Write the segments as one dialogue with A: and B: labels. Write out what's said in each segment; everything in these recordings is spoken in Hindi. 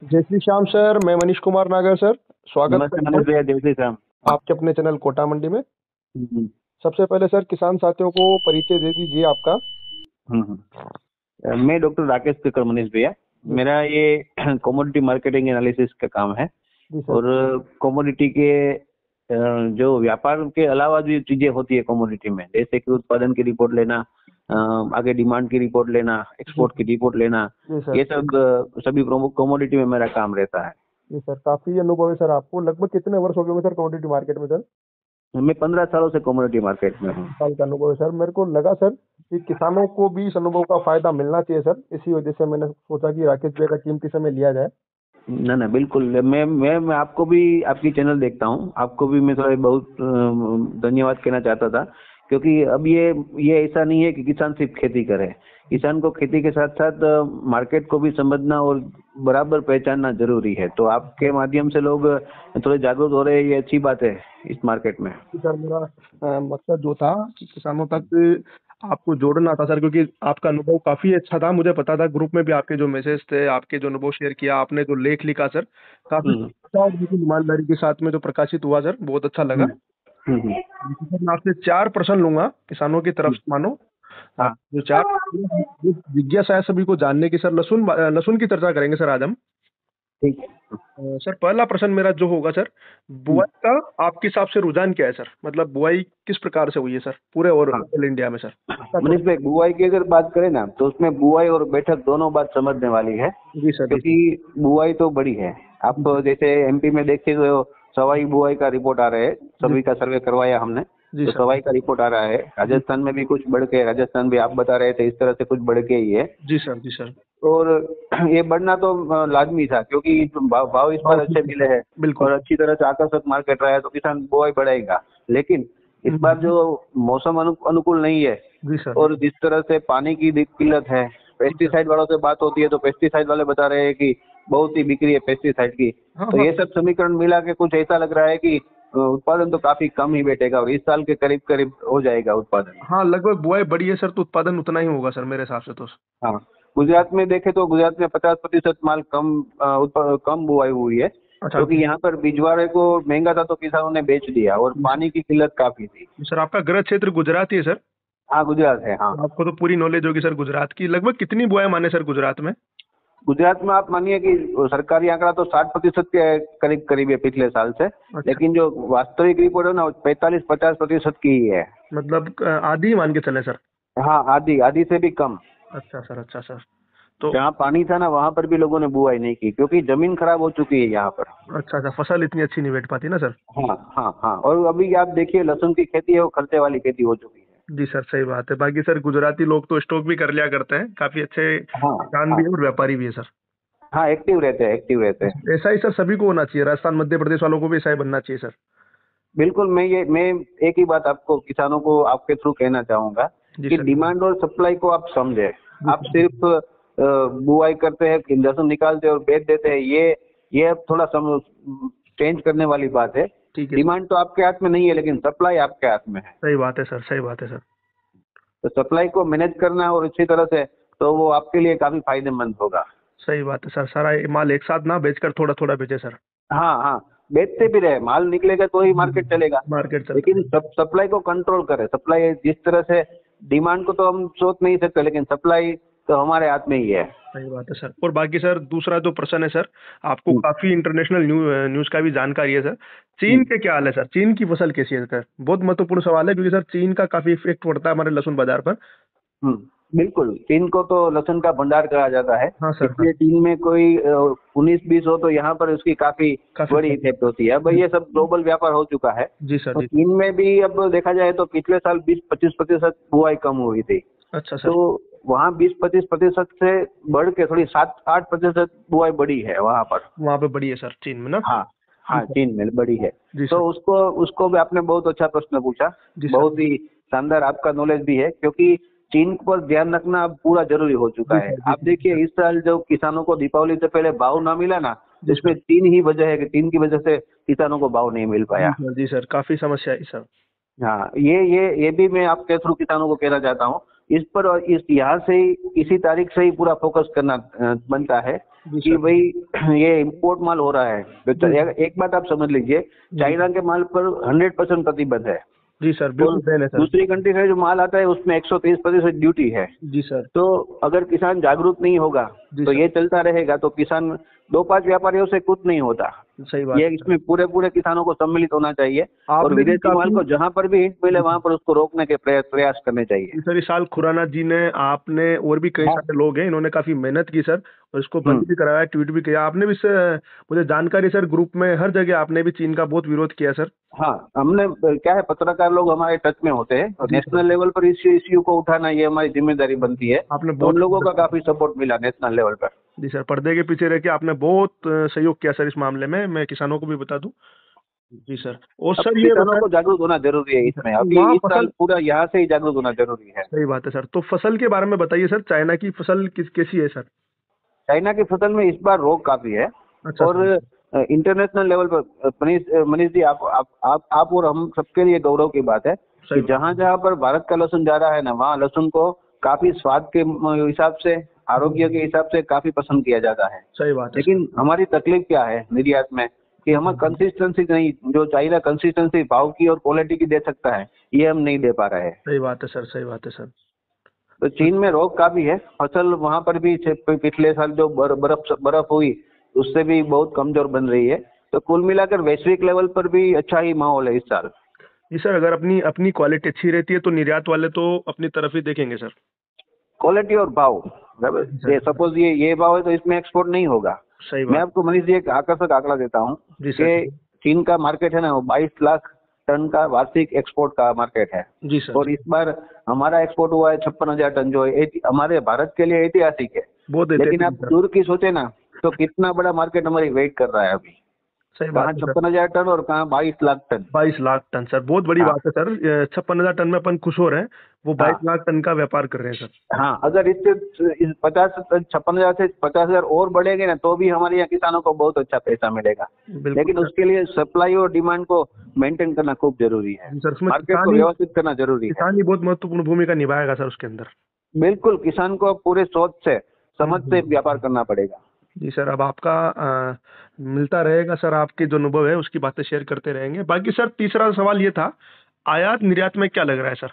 A: जय श्री श्याम सर, मैं मनीष कुमार नागर सर। स्वागत
B: नमस्ते
A: करता
B: मनीष
A: हूँ
B: भैया, जय श्री राम।
A: आपके अपने चैनल कोटा मंडी में।
B: हम्म,
A: सबसे पहले सर किसान साथियों को परिचय दे दीजिए आपका।
B: मैं डॉक्टर राकेश टिकर मनीष भैया।
A: जी
B: मेरा ये कमोडिटी मार्केटिंग एनालिसिस का काम है।
A: जी सर।
B: और कमोडिटी के जो व्यापार के अलावा जो चीजें होती है कमोडिटी में, जैसे कि उत्पादन की रिपोर्ट लेना, आगे डिमांड की रिपोर्ट लेना,
A: जी
B: एक्सपोर्ट की रिपोर्ट लेना,
A: जी सर।
B: ये सब सभी प्रमुख कमोडिटी में मेरा काम रहता है।
A: जी सर, काफी अनुभव है सर आपको। लगभग कितने वर्ष हो गए सर कमोडिटी मार्केट में सर?
B: मैं 15 सालों से कमोडिटी मार्केट में हूँ।
A: साल का अनुभव है सर। मेरे को लगा सर कि किसानों को भी इस अनुभव का फायदा मिलना चाहिए सर, इसी वजह से मैंने सोचा कि राकेश भैया का कीमती समय लिया जाए।
B: ना ना, बिल्कुल। मैं आपको भी, आपकी चैनल देखता हूँ, आपको भी मैं थोड़ा बहुत धन्यवाद कहना चाहता था। क्योंकि अब ये ऐसा नहीं है कि किसान सिर्फ खेती करे। किसान को खेती के साथ साथ मार्केट को भी समझना और बराबर पहचानना जरूरी है। तो आपके माध्यम से लोग थोड़े जागरूक हो रहे हैं, ये अच्छी बात है इस मार्केट में।
A: कि सर मेरा मकसद जो था कि किसानों तक आपको जोड़ना था सर, क्योंकि आपका अनुभव काफी अच्छा था। मुझे पता था ग्रुप में भी आपके जो मैसेज थे, आपके जो अनुभव शेयर किया आपने, जो लेख लिखा सर, काफी
B: हम्म
A: अच्छा और बिल्कुल ईमानदारी के साथ में जो प्रकाशित हुआ सर, बहुत अच्छा लगा।
B: हम्म हम्म
A: लेकिन सर मैं आपसे 4 प्रश्न लूंगा किसानों की तरफ
B: हम्म,
A: से, मानो।
B: हाँ,
A: जो 4 जिज्ञासा है सभी को जानने की सर। लहसुन की चर्चा करेंगे सर आज हम।
B: ठीक है।
A: सर पहला प्रश्न मेरा जो होगा सर,
B: हम्म,
A: बुआई का आपके हिसाब से रुझान क्या है सर? मतलब बुआई किस प्रकार से हुई है सर पूरे और
B: हाँ,
A: ऑल इंडिया में सर? इसका
B: मनीष
A: थोड़ा।
B: भाई, बुआई की अगर बात करें ना, तो उसमें बुआई और बैठक दोनों बात समझने वाली है।
A: जी सर। जी
B: क्योंकि बुआई तो बड़ी है। आप
A: सर।
B: जैसे एमपी में देखते हो, सवाई बुआई का रिपोर्ट आ रहा है।
A: जी
B: सभी का सर्वे करवाया हमने।
A: जी
B: तो
A: सर।
B: सवाई का रिपोर्ट आ रहा है।
A: जी
B: राजस्थान में भी कुछ बढ़ के, राजस्थान भी आप बता रहे थे इस तरह से कुछ बढ़ के ही है।
A: जी सर। जी सर।
B: और ये बढ़ना तो लाजमी था, क्योंकि भाव इस बार
A: भाव
B: अच्छे
A: ठीक है
B: मिले
A: सर।
B: हैं
A: बिल्कुल।
B: और अच्छी तरह से आकर्षक मार्केट रहा है, तो किसान बुआई बढ़ाएगा। लेकिन इस बार
A: हम्म,
B: जो मौसम अनुकूल नहीं है,
A: जी सर। जी
B: और जिस तरह से पानी की किल्लत है,
A: जी सर।
B: पेस्टिसाइड वालों से बात होती है तो पेस्टिसाइड वाले बता रहे हैं कि बहुत ही बिक्री है पेस्टिसाइड की।
A: हाँ
B: तो
A: हाँ।
B: ये सब समीकरण मिला के कुछ ऐसा लग रहा है कि उत्पादन तो काफी कम ही बैठेगा, और इस साल के करीब करीब हो जाएगा उत्पादन।
A: हाँ, लगभग बुआई बड़ी है सर, तो उत्पादन उतना ही होगा सर मेरे हिसाब से तो।
B: हाँ, गुजरात में देखे तो गुजरात में 50% माल कम बुआई हुई है,
A: अच्छा।
B: क्योंकि यहाँ पर बिजवाड़े को महंगा था तो किसानों ने बेच दिया, और पानी की किल्लत काफी थी।
A: सर आपका गृह क्षेत्र गुजरात ही है सर?
B: हाँ, गुजरात है, हाँ।
A: तो आपको तो पूरी नॉलेज होगी सर गुजरात की। लगभग कितनी बुआई माने सर गुजरात में?
B: गुजरात में आप मानिए कि सरकारी आंकड़ा तो 60% के करीब करीब है पिछले साल से।
A: अच्छा।
B: लेकिन जो वास्तविक रिपोर्ट है ना, वो 45-50% की ही है।
A: मतलब आधी ही मान के चले सर?
B: हाँ, आधी आधी से भी कम।
A: अच्छा सर। अच्छा सर। तो
B: जहाँ पानी था ना, वहां पर भी लोगों ने बुआई नहीं की, क्योंकि जमीन खराब हो चुकी है यहाँ पर।
A: अच्छा अच्छा, फसल इतनी अच्छी नहीं बैठ पाती ना सर?
B: हाँ हाँ हाँ, और अभी आप देखिए, लहसुन की खेती है वो खर्चे वाली खेती हो चुकी है।
A: जी सर, सही बात है। बाकी सर गुजराती लोग तो स्टॉक भी कर लिया करते हैं, काफी अच्छे
B: हाँ
A: किसान भी
B: हाँ
A: है और व्यापारी भी है सर।
B: हाँ, एक्टिव रहते हैं, एक्टिव रहते हैं।
A: ऐसा ही सर सभी को होना चाहिए, राजस्थान मध्य प्रदेश वालों को भी ऐसा ही बनना चाहिए सर।
B: बिल्कुल। मैं एक ही बात आपको, किसानों को आपके थ्रू कहना चाहूंगा
A: जी
B: कि
A: सर।
B: डिमांड और सप्लाई को आप समझे।
A: जी
B: आप
A: सर।
B: सिर्फ बुआई करते हैं, लहसुन निकालते हैं और बेच देते हैं, ये अब थोड़ा चेंज करने वाली बात है।
A: ठीक है सर।
B: डिमांड तो आपके हाथ में नहीं है, लेकिन सप्लाई आपके हाथ में है।
A: सही बात है सर, सही बात है सर।
B: तो सप्लाई को मैनेज करना और अच्छी तरह से, तो वो आपके लिए काफी फायदेमंद होगा।
A: सही बात है सर, सारा माल एक साथ ना बेचकर थोड़ा थोड़ा बेचे सर।
B: हाँ हाँ, बेचते भी रहे, माल निकलेगा तो ही मार्केट चलेगा।
A: मार्केट चलता
B: लेकिन
A: है।
B: सप्लाई को कंट्रोल करें। सप्लाई जिस तरह से, डिमांड को तो हम सोच नहीं सकते, लेकिन सप्लाई तो हमारे हाथ में ही है।
A: सही बात है सर। और बाकी सर दूसरा जो प्रश्न है सर, आपको
B: हम्म,
A: काफी इंटरनेशनल न्यूज का भी जानकारी है सर। चीन
B: हम्म,
A: के क्या हाल है सर? चीन की फसल कैसी है सर? बहुत महत्वपूर्ण सवाल है, क्योंकि सर चीन का काफी इफेक्ट पड़ता है हमारे लहसुन बाजार पर।
B: हम्म, बिल्कुल। चीन को तो लहसुन का भंडार कहा जाता है।
A: हाँ सर। हाँ।
B: इसलिए चीन में कोई 19-20 हो तो यहाँ पर उसकी काफी
A: काफी
B: बड़ी इफेक्ट होती है। अब ये सब ग्लोबल व्यापार हो चुका है।
A: जी सर।
B: तो
A: जी।
B: चीन में भी अब देखा जाए तो पिछले साल 20-25% बुआई कम हुई थी।
A: अच्छा सर।
B: तो वहाँ 20-25% से बढ़ के थोड़ी 7-8% बुआई बढ़ी है वहाँ पर।
A: वहाँ पे बड़ी है सर चीन में ना?
B: हाँ
A: जी
B: हाँ,
A: सर।
B: चीन में बड़ी है।
A: जी
B: तो
A: सर।
B: उसको उसको भी आपने बहुत अच्छा प्रश्न पूछा।
A: जी सर।
B: बहुत ही शानदार आपका नॉलेज भी है, क्योंकि चीन पर ध्यान रखना अब पूरा जरूरी हो चुका
A: जी
B: है।
A: सर। जी
B: आप
A: सर। जी
B: देखिए,
A: सर।
B: इस साल जो किसानों को दीपावली से पहले भाव ना मिला ना,
A: जी
B: उसमें
A: सर।
B: 3 ही वजह है कि 3 की वजह से किसानों को भाव नहीं मिल
A: जी
B: पाया।
A: सर। जी सर, काफी समस्या है सर।
B: हाँ, ये भी मैं आपके थ्रू किसानों को कहना चाहता हूँ। इस पर और इस यहाँ से ही इसी तारीख से ही पूरा फोकस करना बनता है
A: जी
B: कि
A: सर।
B: भाई ये इम्पोर्ट माल हो रहा है तो एक बात आप समझ लीजिए, चाइना के माल पर 100% प्रतिबंध है
A: जी सर,
B: और
A: बिल्कुल बैन है सर।
B: दूसरी कंट्री से जो माल आता है उसमें 130% ड्यूटी है।
A: जी सर।
B: तो अगर किसान जागरूक नहीं होगा
A: जी
B: तो
A: सर।
B: ये चलता रहेगा, तो किसान 2-5 व्यापारियों से कुछ नहीं होता।
A: सही बात
B: ये
A: है सर।
B: इसमें पूरे पूरे किसानों को सम्मिलित होना चाहिए और
A: आपने भी
B: विदेशी माल
A: काफी।
B: को जहां पर भी हिट मिले वहां पर उसको रोकने के प्रयास करने चाहिए।
A: जी सर, इस साल खुराना जी ने, आपने और भी कई
B: हाँ।
A: सारे लोग हैं, इन्होंने काफी मेहनत की सर, और इसको बंद
B: हम्म।
A: भी कराया, ट्वीट भी किया आपने भी सर। मुझे जानकारी सर, ग्रुप में हर जगह आपने भी चीन का बहुत विरोध किया सर।
B: हाँ, हमने क्या है, पत्रकार लोग हमारे टच में होते हैं और
A: जी सर।
B: नेशनल लेवल पर इस इश्यू को उठाना ये हमारी जिम्मेदारी बनती है।
A: आपने
B: तो उन
A: बहुत।
B: लोगों का काफी सपोर्ट मिला नेशनल लेवल पर।
A: जी सर, पर्दे के पीछे रह के आपने बहुत सहयोग किया सर इस मामले में, मैं किसानों को भी बता दूं। जी सर। और
B: अब
A: सर ये
B: किसानों
A: बताएं।
B: को जागरूक होना जरूरी है
A: जी सर,
B: इसमें,
A: तो
B: अभी
A: वहाँ
B: इस साल
A: फसल।
B: पूरा यहाँ से ही जागरूक होना जरूरी है।
A: सही बात है सर, तो फसल के बारे में बताइए सर, चाइना की फसल कैसी है सर?
B: चाइना की फसल में इस बार रोग काफी है
A: अच्छा
B: और
A: सर।
B: इंटरनेशनल लेवल पर मनीष जी, आप और हम सबके लिए गौरव की बात है
A: सही
B: कि
A: बात
B: जहाँ
A: है।
B: जहाँ पर भारत का लहसुन जा रहा है ना, वहाँ लहसुन को काफी स्वाद के हिसाब से, आरोग्य के हिसाब से काफी पसंद किया जाता है।
A: सही बात है सर।
B: लेकिन हमारी तकलीफ क्या है निर्यात में कि हमें कंसिस्टेंसी नहीं, जो चाहिए कंसिस्टेंसी भाव की और क्वालिटी की दे सकता है, ये हम नहीं दे पा रहे हैं।
A: सही बात है सर। सही बात है सर।
B: तो चीन में रोग काफी है, फसल वहां पर भी पिछले साल जो बर्फ हुई उससे भी बहुत कमजोर बन रही है। तो कुल मिलाकर वैश्विक लेवल पर भी अच्छा ही माहौल है इस साल।
A: जी सर, अगर अपनी अपनी क्वालिटी अच्छी रहती है तो निर्यात वाले तो अपनी तरफ ही देखेंगे सर।
B: क्वालिटी और भाव,
A: जी
B: ये
A: सर।
B: सपोज ये भाव है तो इसमें एक्सपोर्ट नहीं होगा।
A: सही
B: मैं
A: बात।
B: आपको मनीष जी एक आकर्षक आंकड़ा देता हूँ
A: जी सर।
B: कि चीन का मार्केट है ना, वो 22 लाख टन का वार्षिक एक्सपोर्ट का मार्केट है।
A: जी सर।
B: और इस बार हमारा एक्सपोर्ट हुआ है 56,000 टन, जो हमारे भारत के लिए ऐतिहासिक है।
A: बहुत
B: लेकिन
A: ऐतिहासिक
B: आप
A: है सर।
B: दूर की सोचे ना, तो कितना बड़ा मार्केट हमारी वेट कर रहा है अभी।
A: सही बात
B: कहाँ
A: है सर।
B: 56,000 टन और कहाँ 22 lakh ton.
A: 22 lakh ton sir, बहुत बड़ी
B: हाँ।
A: बात है सर। 56,000 टन में अपन खुश हो रहे हैं, वो
B: हाँ।
A: 22 लाख टन का व्यापार कर रहे हैं सर।
B: हाँ, अगर इससे इस 56,000 से 50,000 और बढ़ेंगे ना, तो भी हमारे यहाँ किसानों को बहुत अच्छा पैसा मिलेगा।
A: बिल्कुल
B: लेकिन
A: सर।
B: उसके लिए सप्लाई और डिमांड को मेंटेन करना खूब जरूरी है,
A: जी सर, उसमें
B: मार्केट को व्यवस्थित करना जरूरी है।
A: किसान ही बहुत महत्वपूर्ण भूमिका निभाएगा सर उसके अंदर।
B: बिल्कुल, किसान को पूरे सोच से, समझ से
A: हम्म।
B: व्यापार करना पड़ेगा।
A: जी सर, अब आपका मिलता रहेगा सर, आपके जो अनुभव है उसकी बातें शेयर करते रहेंगे। बाकी सर, तीसरा सवाल ये था, आयात निर्यात में क्या लग रहा है सर?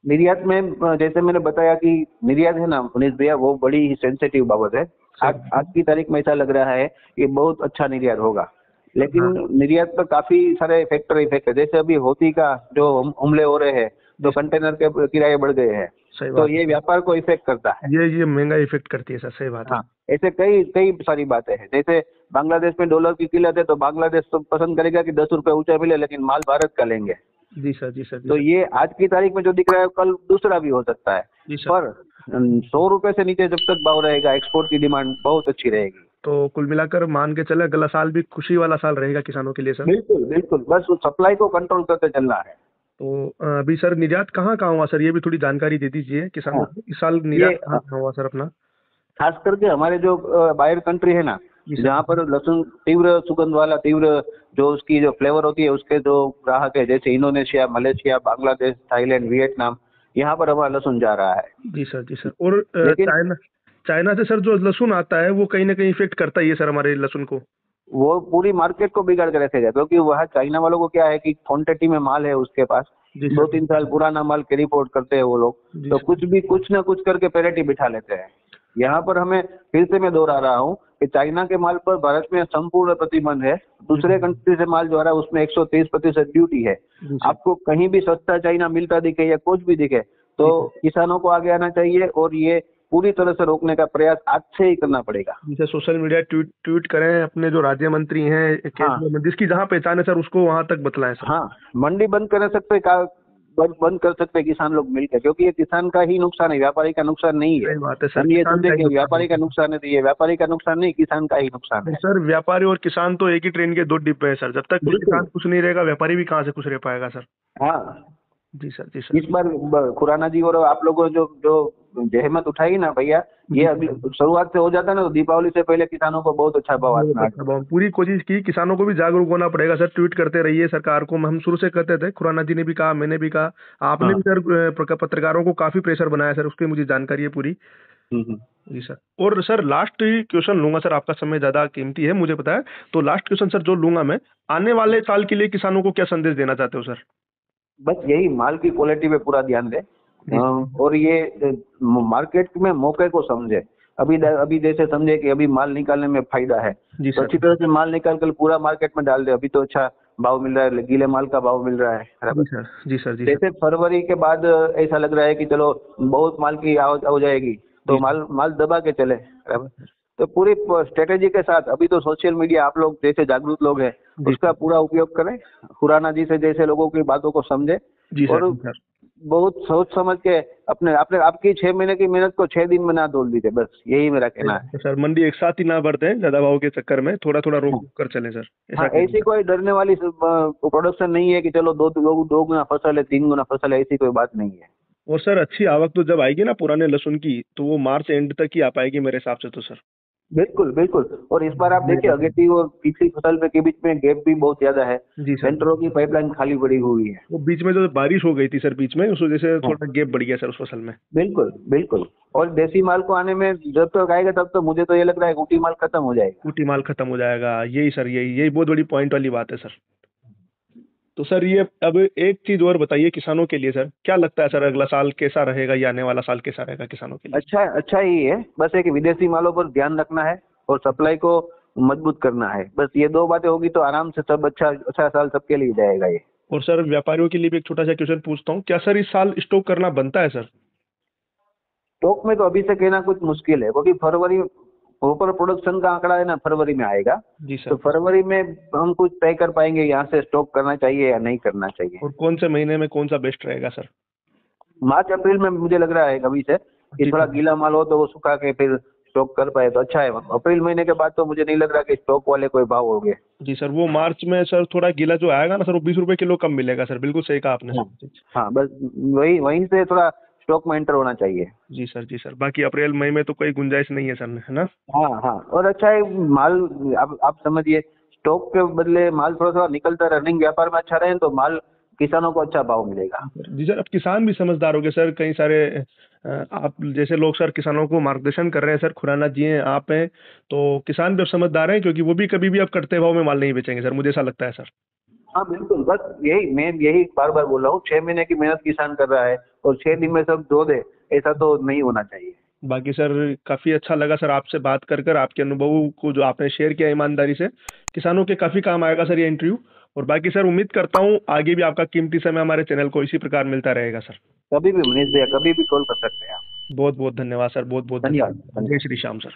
B: निर्यात में जैसे मैंने बताया कि निर्यात है ना मनीष भैया, वो बड़ी ही सेंसिटिव बाबत है। आज
A: सही।
B: आज की तारीख में ऐसा लग रहा है कि बहुत अच्छा निर्यात होगा, लेकिन
A: हाँ।
B: निर्यात पर काफी सारे फैक्टर इफेक्ट है। जैसे अभी हौती का जो हमले हो रहे हैं, तो
A: जी।
B: कंटेनर के किराए बढ़ गए हैं,
A: सही
B: तो
A: बात
B: ये
A: है।
B: व्यापार को इफेक्ट करता है।
A: ये महंगाई इफेक्ट करती है सर, सही बात है।
B: हाँ, ऐसे कई कई सारी बातें हैं। जैसे बांग्लादेश में डॉलर की किल्लत है, तो बांग्लादेश तो पसंद करेगा कि 10 रुपए ऊंचा मिले, लेकिन माल भारत का लेंगे।
A: जी सर। जी सर। जी
B: तो
A: सर।
B: ये आज की तारीख में जो दिख रहा है, कल दूसरा भी हो सकता है।
A: जी सर।
B: पर 100 रुपए से नीचे जब तक भाव रहेगा, एक्सपोर्ट की डिमांड बहुत अच्छी रहेगी।
A: तो कुल मिलाकर मान के चले, अगला साल भी खुशी वाला साल रहेगा किसानों के लिए सर।
B: बिल्कुल बिल्कुल, बस सप्लाई को कंट्रोल करते चलना है।
A: तो अभी सर, निर्यात कहाँ कहाँ हुआ सर, ये भी थोड़ी जानकारी दे दीजिए किसानों
B: हाँ,
A: को, इस साल
B: ये
A: निर्यात कहाँ कहाँ हुआ सर अपना?
B: खास करके हमारे जो बायर कंट्री है ना,
A: जी सर।
B: जहाँ पर लहसुन तीव्र सुगंध वाला, तीव्र जो उसकी जो फ्लेवर होती है, उसके जो ग्राहक है, जैसे Indonesia, Malaysia, Bangladesh, Thailand, Vietnam, यहाँ पर हमारा लहसुन जा रहा है।
A: जी सर। जी सर। और
B: लेकिन
A: चाइना चाइना से सर जो लहसुन आता है, वो कहीं ना कहीं इफेक्ट करता ही है सर हमारे लहसुन को।
B: वो पूरी मार्केट को बिगाड़ के रखेगा, क्योंकि वह चाइना वालों को क्या है कि क्वांटिटी में माल है उसके पास,
A: जी
B: दो
A: सर।
B: 3 साल पुराना माल कैरी फॉरवर्ड करते हैं वो लोग।
A: जी
B: तो
A: सर।
B: कुछ ना कुछ करके पेरिटी बिठा लेते हैं। यहाँ पर हमें फिर से मैं दोहरा रहा हूँ कि चाइना के माल पर भारत में संपूर्ण प्रतिबंध है। दूसरे कंट्री से माल जो आ रहा है उसमें 130% ड्यूटी है।
A: जी सर।
B: आपको कहीं भी सस्ता चाइना मिलता दिखे या कुछ भी दिखे,
A: जी
B: तो
A: सर।
B: किसानों को आगे आना चाहिए और ये पूरी तरह से रोकने का प्रयास आज से ही करना पड़ेगा।
A: जी sir, social media tweet tweet करें, अपने जो राज्य मंत्री हैं,
B: हाँ।
A: केंद्रीय मंत्री, जिसकी जहाँ पहचान है सर, उसको वहां तक बतलाएं सर।
B: हाँ, मंडी बंद कर सकते बंद कर सकते हैं किसान लोग मिलकर, क्योंकि ये किसान का ही नुकसान है, व्यापारी का नुकसान नहीं है।
A: सही बात है सर,
B: हम ये
A: किसान
B: समझे
A: का ही
B: कि
A: नुकसान
B: व्यापारी का
A: है।
B: नुकसान है, तो ये व्यापारी का नुकसान नहीं, किसान का ही नुकसान
A: नहीं
B: है।
A: सर, व्यापारी और किसान तो एक ही ट्रेन के दो डिब्बे हैं सर, जब तक
B: बिल्कुल।
A: किसान खुश नहीं रहेगा, व्यापारी भी कहाँ से खुश रह पाएगा सर।
B: हाँ,
A: जी सर, जी सर।
B: इस बार खुराना जी और आप लोगों ने जो जो जहमत उठाई ना भैया, ये
A: जी
B: अगली
A: सर।
B: शुरुआत से हो जाता ना तो दीपावली से पहले किसानों को बहुत अच्छा भाव
A: बहुत
B: आसमान
A: अच्छा भाव, पूरी कोशिश की, किसानों को भी जागरूक होना पड़ेगा सर, ट्वीट करते रहिए सरकार को, हम शुरू से कहते थे, खुराना जी ने भी कहा, मैंने भी कहा, आपने भी
B: हाँ।
A: सर पत्रकारों को काफी प्रेशर बनाया सर, उसकी मुझे जानकारी है पूरी।
B: हम्म।
A: जी सर। और सर लास्ट क्वेश्चन लूंगा सर, आपका समय ज्यादा कीमती है मुझे पता है, तो लास्ट क्वेश्चन सर जो लूंगा मैं, आने वाले साल के लिए किसानों को क्या संदेश देना चाहते हो सर?
B: बस यही माल की क्वालिटी पे पूरा ध्यान दें।
A: जी सर।
B: और ये मार्केट में मौके को समझे। अभी जैसे समझे कि अभी माल निकालने में फायदा है,
A: जी
B: तो
A: सर।
B: अच्छी तरह से माल निकाल कर पूरा मार्केट में डाल दे। अभी तो अच्छा भाव मिल रहा है, गीले माल का भाव मिल रहा है
A: जी
B: बराबर।
A: सर। जी सर। जी सर।
B: जैसे फरवरी के बाद ऐसा लग रहा है कि चलो बहुत माल की हो जाएगी,
A: जी
B: तो
A: सर।
B: माल माल दबा के चले बराबर। तो पूरी स्ट्रेटेजी के साथ अभी तो सोशल मीडिया, आप लोग जैसे जागरूक लोग हैं
A: जी
B: उसका
A: सर।
B: पूरा उपयोग करें। खुराना जी से जैसे लोगों की बातों को समझे
A: जी सर।
B: और
A: जी सर।
B: बहुत सोच समझ के अपने अपने आपकी 6 महीने की मेहनत को 6 दिन में ना तोड़ दीजिए, बस यही मेरा
A: सही
B: कहना
A: बात
B: है।
A: है सर, मंडी एक साथ ही ना बढ़ते ज्यादा भाव के चक्कर में, थोड़ा थोड़ा रोक
B: हाँ।
A: रोक कर चले सर, ऐसा
B: हाँ,
A: करिए
B: ऐसी
A: सर।
B: कोई डरने वाली प्रोडक्शन नहीं है कि चलो दो गुना फसल है, 3 गुना फसल है, ऐसी कोई बात नहीं है।
A: और सर अच्छी आवक तो जब आएगी ना पुराने लहसुन की, तो वो मार्च एंड तक ही आ पाएगी मेरे हिसाब से तो सर।
B: बिल्कुल बिल्कुल। और इस बार आप
A: मेरी
B: देखिए
A: बात है।
B: अगेती और पिछली फसल के बीच में गैप भी बहुत ज्यादा है।
A: जी सर।
B: सेंटरों की पाइपलाइन खाली पड़ी हुई है।
A: वो बीच में जो बारिश हो गई थी सर बीच में, उस वजह से
B: हाँ,
A: थोड़ा गैप बढ़ गया सर उस फसल में।
B: बिल्कुल बिल्कुल। और देसी माल को आने में जब तक आएगा तब तो मुझे तो ये लग रहा है ऊटी माल खत्म हो जाएगा।
A: ऊटी माल खत्म हो जाएगा, यही सर, यही यही बहुत बड़ी पॉइंट वाली बात है सर। तो सर ये अब एक चीज और बताइए किसानों के लिए सर, क्या लगता है सर अगला साल कैसा रहेगा या आने वाला साल कैसा रहेगा किसानों के लिए?
B: अच्छा अच्छा ही है, बस एक विदेशी मालों पर ध्यान रखना है और सप्लाई को मजबूत करना है। बस ये दो बातें होगी तो आराम से सब अच्छा अच्छा साल सबके लिए जाएगा ये।
A: और सर व्यापारियों के लिए भी एक छोटा सा क्वेश्चन पूछता हूँ, क्या सर इस साल स्टॉक करना बनता है सर?
B: स्टॉक में तो अभी से कहना कुछ मुश्किल है, क्योंकि फरवरी प्रॉपर प्रोडक्शन का आंकड़ा है ना, फरवरी में आएगा।
A: जी
B: तो
A: सर।
B: फरवरी में हम कुछ तय कर पाएंगे यहाँ से स्टॉक करना चाहिए या नहीं करना चाहिए।
A: और कौन से महीने में कौन सा बेस्ट रहेगा सर?
B: मार्च अप्रैल में मुझे लग रहा है अभी से कि
A: जी
B: थोड़ा
A: सर।
B: गीला माल हो तो वो सुखा के फिर स्टॉक कर पाए तो अच्छा है। अप्रैल महीने के बाद तो मुझे नहीं लग रहा कि स्टॉक वाले कोई भाव हो गए।
A: जी सर, वो मार्च में सर थोड़ा गीला जो आएगा ना सर, वो 20 रुपए किलो कम मिलेगा सर, बिल्कुल सही कहा आपने
B: हाँ।
A: सर।
B: हाँ, बस वही वहीं से थोड़ा स्टॉक में एंटर होना चाहिए।
A: जी सर। जी सर, बाकी अप्रैल मई में तो कोई गुंजाइश नहीं है सर, है ना?
B: हाँ हाँ। और अच्छा है माल, आप समझिए स्टॉक के बदले माल थोड़ा थोड़ा निकलता, रनिंग व्यापार में अच्छा रहे तो माल किसानों को अच्छा भाव मिलेगा।
A: जी सर, अब किसान भी समझदार हो गए सर, कई सारे आप जैसे लोग सर किसानों को मार्गदर्शन कर रहे हैं सर, खुराना जी हैं, आप हैं, तो किसान भी अब समझदार हैं, क्योंकि वो भी कभी भी अब कटते भाव में माल नहीं बेचेंगे सर, मुझे ऐसा लगता है सर।
B: हाँ बिल्कुल, बस यही बार बार बोल रहा हूँ, 6 महीने की मेहनत किसान कर रहा है और 6 दिन में सब धो दे, ऐसा तो नहीं होना चाहिए।
A: बाकी सर काफ़ी अच्छा लगा सर आपसे बात कर कर, आपके अनुभव को जो आपने शेयर किया ईमानदारी से, किसानों के काफ़ी काम आएगा सर ये इंटरव्यू। और बाकी सर उम्मीद करता हूँ आगे भी आपका कीमती समय हमारे चैनल को इसी प्रकार मिलता रहेगा सर।
B: कभी भी मनीष भैया, कभी भी कॉल कर सकते हैं आप।
A: बहुत बहुत धन्यवाद सर, बहुत बहुत
B: धन्यवाद
A: धन्यवाद, जय
B: धन्यवाद।
A: श्री श्याम सर।